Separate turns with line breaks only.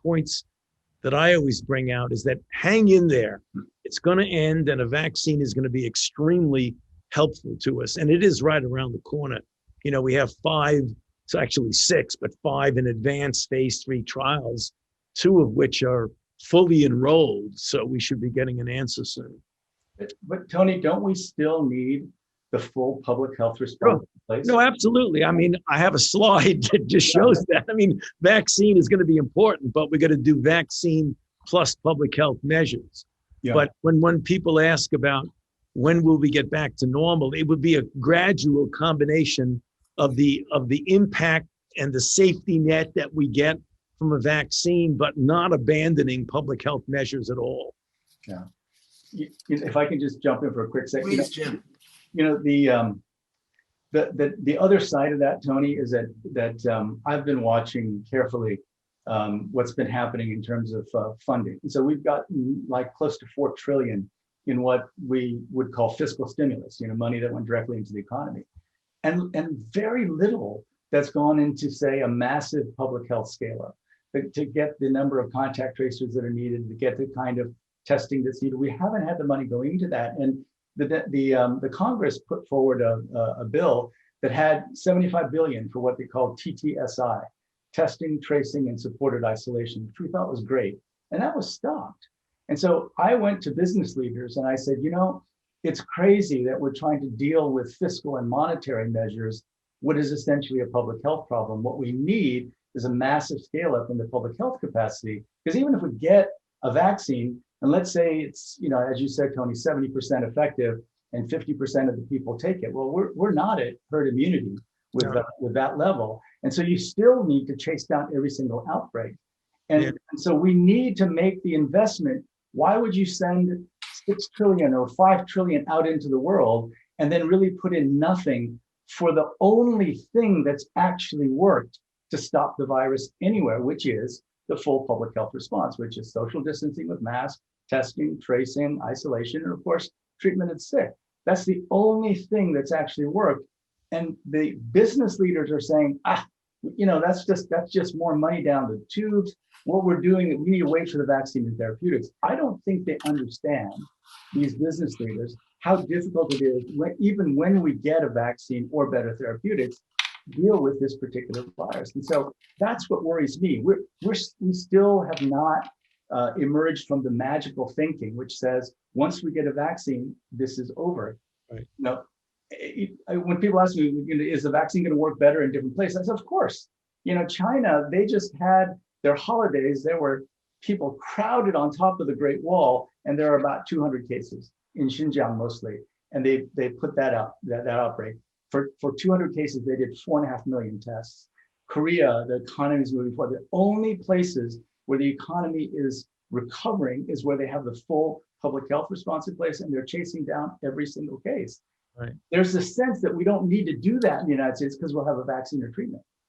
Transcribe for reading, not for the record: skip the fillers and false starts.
points that I always bring out is that hang in there. It's going to end, and a vaccine is going to be extremely helpful to us. And it is right around the corner. We have 5, it's actually 6, but 5 in advanced phase 3 trials, 2 of which are fully enrolled. So we should be getting an answer soon.
But Tony, don't we still need the full public health response in place?
No, absolutely. I mean, I have a slide that just shows that. I mean, vaccine is going to be important, but we're going to do vaccine plus public health measures. Yeah. But when people ask about when will we get back to normal, it would be a gradual combination of the impact and the safety net that we get from a vaccine, but not abandoning public health measures at all.
Yeah. If I can just jump in for a quick second.
Please, Jim.
The other side of that, Tony, is that I've been watching carefully what's been happening in terms of funding. And so we've got like close to $4 trillion in what we would call fiscal stimulus, money that went directly into the economy, and very little that's gone into, say, a massive public health scale up to get the number of contact tracers that are needed, to get the kind of testing that's needed. We haven't had the money going into that, and the Congress put forward a bill that had $75 billion for what they called TTSI, testing, tracing, and supported isolation, which we thought was great, and that was stopped. And so I went to business leaders and I said, it's crazy that we're trying to deal with fiscal and monetary measures, what is essentially a public health problem. What we need is a massive scale up in the public health capacity, because even if we get a vaccine, and let's say it's, as you said, Tony, 70% effective and 50% of the people take it. Well, we're not at herd immunity with that level. And so you still need to chase down every single outbreak. And so we need to make the investment. Why would you send 6 trillion or 5 trillion out into the world and then really put in nothing for the only thing that's actually worked to stop the virus anywhere, which is the full public health response, which is social distancing with masks, testing, tracing, isolation, and of course, treatment of sick. That's the only thing that's actually worked. And the business leaders are saying, that's just more money down the tubes. What we're doing, we need to wait for the vaccine and therapeutics. I don't think they understand, these business leaders, how difficult it is, even when we get a vaccine or better therapeutics, deal with this particular virus. And so that's what worries me. We still have not emerged from the magical thinking, which says, once we get a vaccine, this is over.
Right.
When people ask me, is the vaccine going to work better in different places? I said, of course. China, they just had their holidays. There were people crowded on top of the Great Wall, and there are about 200 cases in Xinjiang mostly. And they put that outbreak. For 200 cases, they did 4.5 million tests. Korea, the economy is moving forward. The only places where the economy is recovering is where they have the full public health response in place, and they're chasing down every single case.
Right.
There's a sense that we don't need to do that in the United States because we'll have a vaccine or treatment.